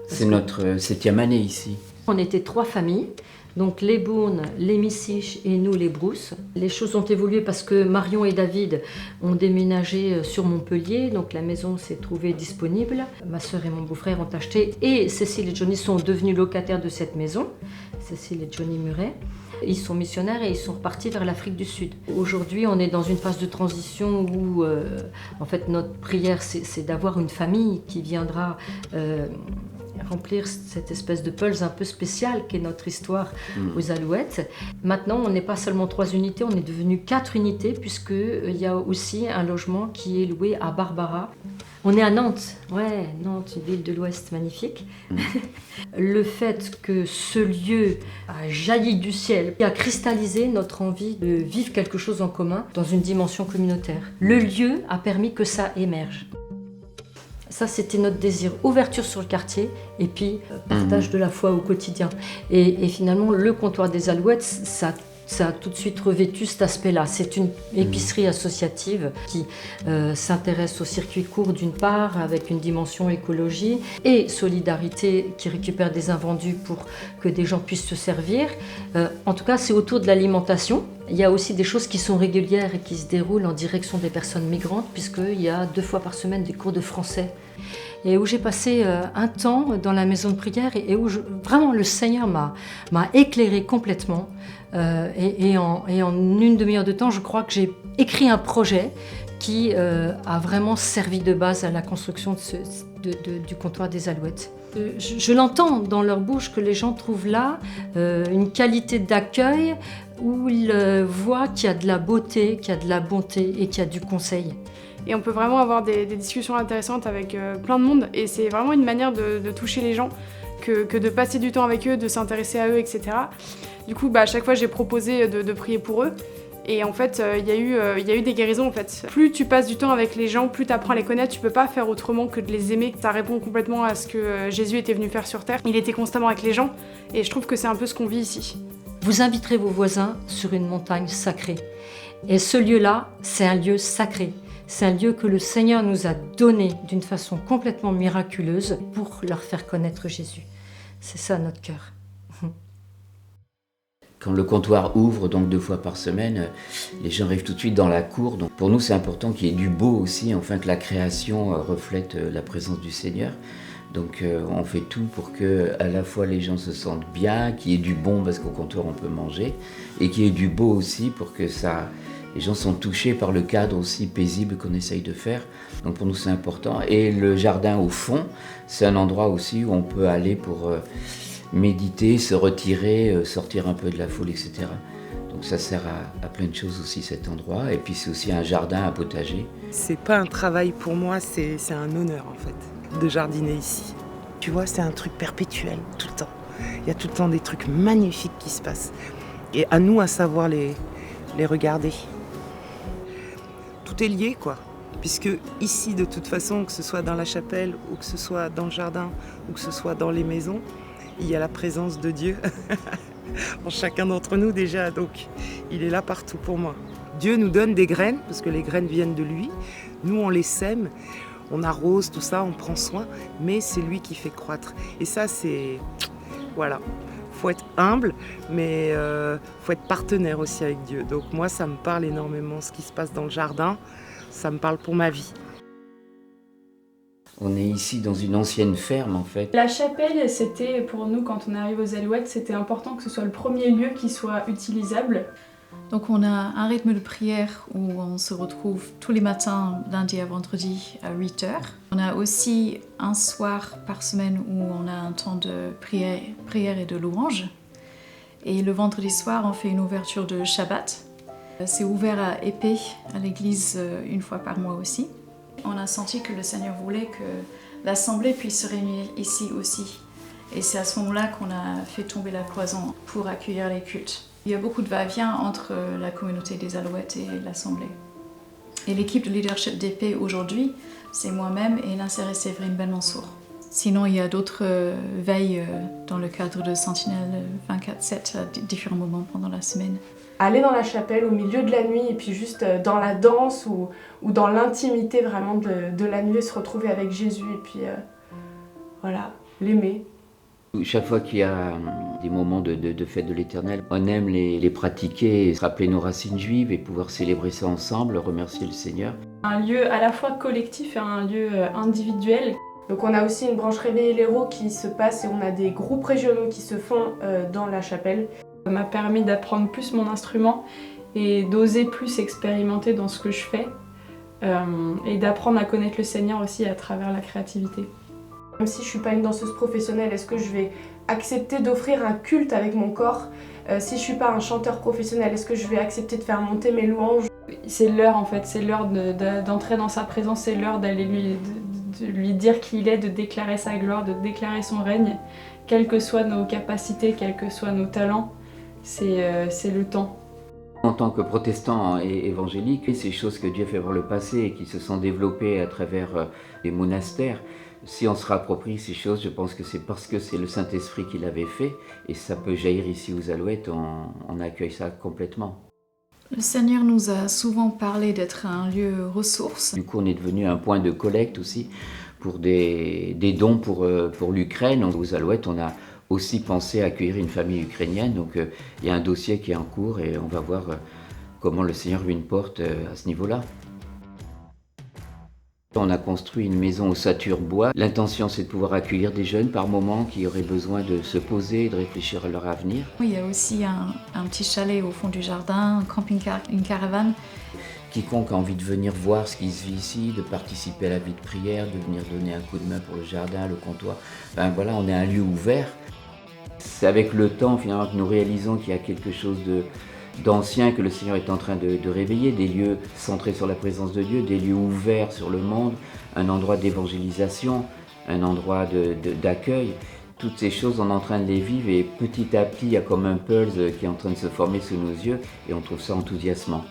C'est notre 7e année ici. On était 3 familles, donc les Bournes, les Missiches et nous les Brousses. Les choses ont évolué parce que Marion et David ont déménagé sur Montpellier, donc la maison s'est trouvée disponible. Ma sœur et mon beau-frère ont acheté et Cécile et Johnny sont devenus locataires de cette maison, Cécile et Johnny Muret. Ils sont missionnaires et ils sont repartis vers l'Afrique du Sud. Aujourd'hui, on est dans une phase de transition où, en fait, notre prière, c'est d'avoir une famille qui viendra remplir cette espèce de pulse un peu spéciale qu'est notre histoire aux Alouettes. Maintenant, on n'est pas seulement 3 unités, on est devenu 4 unités puisqu'il y a aussi un logement qui est loué à Barbara. On est à Nantes, ouais, Nantes, une ville de l'Ouest magnifique. Le fait que ce lieu a jailli du ciel a cristallisé notre envie de vivre quelque chose en commun dans une dimension communautaire. Le lieu a permis que ça émerge. Ça, c'était notre désir, ouverture sur le quartier et puis partage de la foi au quotidien. Et finalement, le comptoir des Alouettes, ça a tout de suite revêtu cet aspect-là. C'est une épicerie associative qui s'intéresse au circuit court d'une part, avec une dimension écologie, et solidarité qui récupère des invendus pour que des gens puissent se servir. En tout cas, c'est autour de l'alimentation. Il y a aussi des choses qui sont régulières et qui se déroulent en direction des personnes migrantes, puisqu'il y a 2 fois par semaine des cours de français. Et où j'ai passé un temps dans la maison de prière et où vraiment le Seigneur m'a éclairé complètement. Et en une demi-heure de temps, je crois que j'ai écrit un projet qui a vraiment servi de base à la construction du comptoir des Alouettes. Je l'entends dans leur bouche que les gens trouvent là une qualité d'accueil où ils voient qu'il y a de la beauté, qu'il y a de la bonté et qu'il y a du conseil. Et on peut vraiment avoir des discussions intéressantes avec plein de monde. Et c'est vraiment une manière de toucher les gens que de passer du temps avec eux, de s'intéresser à eux, etc. Du coup, à chaque fois, j'ai proposé de prier pour eux. Et en fait, il y a eu des guérisons, en fait. Plus tu passes du temps avec les gens, plus tu apprends à les connaître, tu peux pas faire autrement que de les aimer. Ça répond complètement à ce que Jésus était venu faire sur Terre. Il était constamment avec les gens. Et je trouve que c'est un peu ce qu'on vit ici. Vous inviterez vos voisins sur une montagne sacrée. Et ce lieu-là, c'est un lieu sacré. C'est un lieu que le Seigneur nous a donné d'une façon complètement miraculeuse pour leur faire connaître Jésus. C'est ça notre cœur. Quand le comptoir ouvre, donc 2 fois par semaine, les gens arrivent tout de suite dans la cour. Donc pour nous, c'est important qu'il y ait du beau aussi, enfin que la création reflète la présence du Seigneur. Donc on fait tout pour que à la fois les gens se sentent bien, qu'il y ait du bon parce qu'au comptoir on peut manger, et qu'il y ait du beau aussi pour que les gens sont touchés par le cadre aussi paisible qu'on essaye de faire. Donc pour nous c'est important. Et le jardin au fond, c'est un endroit aussi où on peut aller pour méditer, se retirer, sortir un peu de la foule, etc. Donc ça sert à plein de choses aussi cet endroit. Et puis c'est aussi un jardin, un potager. C'est pas un travail pour moi, c'est un honneur en fait, de jardiner ici. Tu vois, c'est un truc perpétuel, tout le temps. Il y a tout le temps des trucs magnifiques qui se passent. Et à nous à savoir les regarder. Tout est lié, quoi. Puisque ici, de toute façon, que ce soit dans la chapelle, ou que ce soit dans le jardin, ou que ce soit dans les maisons, il y a la présence de Dieu en chacun d'entre nous déjà. Donc, il est là partout pour moi. Dieu nous donne des graines, parce que les graines viennent de lui. Nous, on les sème, on arrose, tout ça, on prend soin, mais c'est lui qui fait croître. Et ça, c'est... Voilà. Faut être humble, mais faut être partenaire aussi avec Dieu. Donc moi, ça me parle énormément, ce qui se passe dans le jardin, ça me parle pour ma vie. On est ici dans une ancienne ferme en fait. La chapelle, c'était pour nous, quand on arrive aux Alouettes, c'était important que ce soit le premier lieu qui soit utilisable. Donc on a un rythme de prière où on se retrouve tous les matins, lundi à vendredi à 8h. On a aussi un soir par semaine où on a un temps de prière et de louange. Et le vendredi soir, on fait une ouverture de Shabbat. C'est ouvert à Épée, à l'église, une fois par mois aussi. On a senti que le Seigneur voulait que l'assemblée puisse se réunir ici aussi. Et c'est à ce moment-là qu'on a fait tomber la cloison pour accueillir les cultes. Il y a beaucoup de va-et-vient entre la communauté des Alouettes et l'Assemblée. Et l'équipe de leadership d'Épée aujourd'hui, c'est moi-même et Nasser et Séverine Ben-Mansour. Sinon, il y a d'autres veilles dans le cadre de Sentinelle 24/7 à différents moments pendant la semaine. Aller dans la chapelle au milieu de la nuit et puis juste dans la danse ou dans l'intimité vraiment de la nuit, se retrouver avec Jésus et puis voilà, l'aimer. Chaque fois qu'il y a des moments de fête de l'Éternel, on aime les pratiquer, se rappeler nos racines juives et pouvoir célébrer ça ensemble, remercier le Seigneur. Un lieu à la fois collectif et un lieu individuel. Donc on a aussi une branche Réveiller l'Héros qui se passe et on a des groupes régionaux qui se font dans la chapelle. Ça m'a permis d'apprendre plus mon instrument et d'oser plus expérimenter dans ce que je fais et d'apprendre à connaître le Seigneur aussi à travers la créativité. Même si je ne suis pas une danseuse professionnelle, est-ce que je vais accepter d'offrir un culte avec mon corps? Si je ne suis pas un chanteur professionnel, est-ce que je vais accepter de faire monter mes louanges? C'est l'heure en fait, c'est l'heure d'entrer dans sa présence, c'est l'heure d'aller de lui dire qui il est, de déclarer sa gloire, de déclarer son règne, quelles que soient nos capacités, quels que soient nos talents, c'est le temps. En tant que protestant et évangélique, ces choses que Dieu fait par le passé et qui se sont développées à travers les monastères, si on se rapproprie ces choses, je pense que c'est parce que c'est le Saint-Esprit qui l'avait fait et ça peut jaillir ici aux Alouettes, on accueille ça complètement. Le Seigneur nous a souvent parlé d'être un lieu ressource. Du coup, on est devenu un point de collecte aussi pour des dons pour l'Ukraine. Aux Alouettes, on a aussi pensé à accueillir une famille ukrainienne, donc il y a un dossier qui est en cours et on va voir comment le Seigneur lui une porte à ce niveau-là. On a construit une maison au Satur bois. L'intention, c'est de pouvoir accueillir des jeunes par moment qui auraient besoin de se poser et de réfléchir à leur avenir. Il y a aussi un petit chalet au fond du jardin, un camping-car, une caravane. Quiconque a envie de venir voir ce qui se vit ici, de participer à la vie de prière, de venir donner un coup de main pour le jardin, le comptoir, ben voilà, on est un lieu ouvert. C'est avec le temps finalement que nous réalisons qu'il y a quelque chose d'ancien que le Seigneur est en train de réveiller, des lieux centrés sur la présence de Dieu, des lieux ouverts sur le monde, un endroit d'évangélisation, un endroit d'accueil. Toutes ces choses, on est en train de les vivre et petit à petit, il y a comme un pulse qui est en train de se former sous nos yeux et on trouve ça enthousiasmant.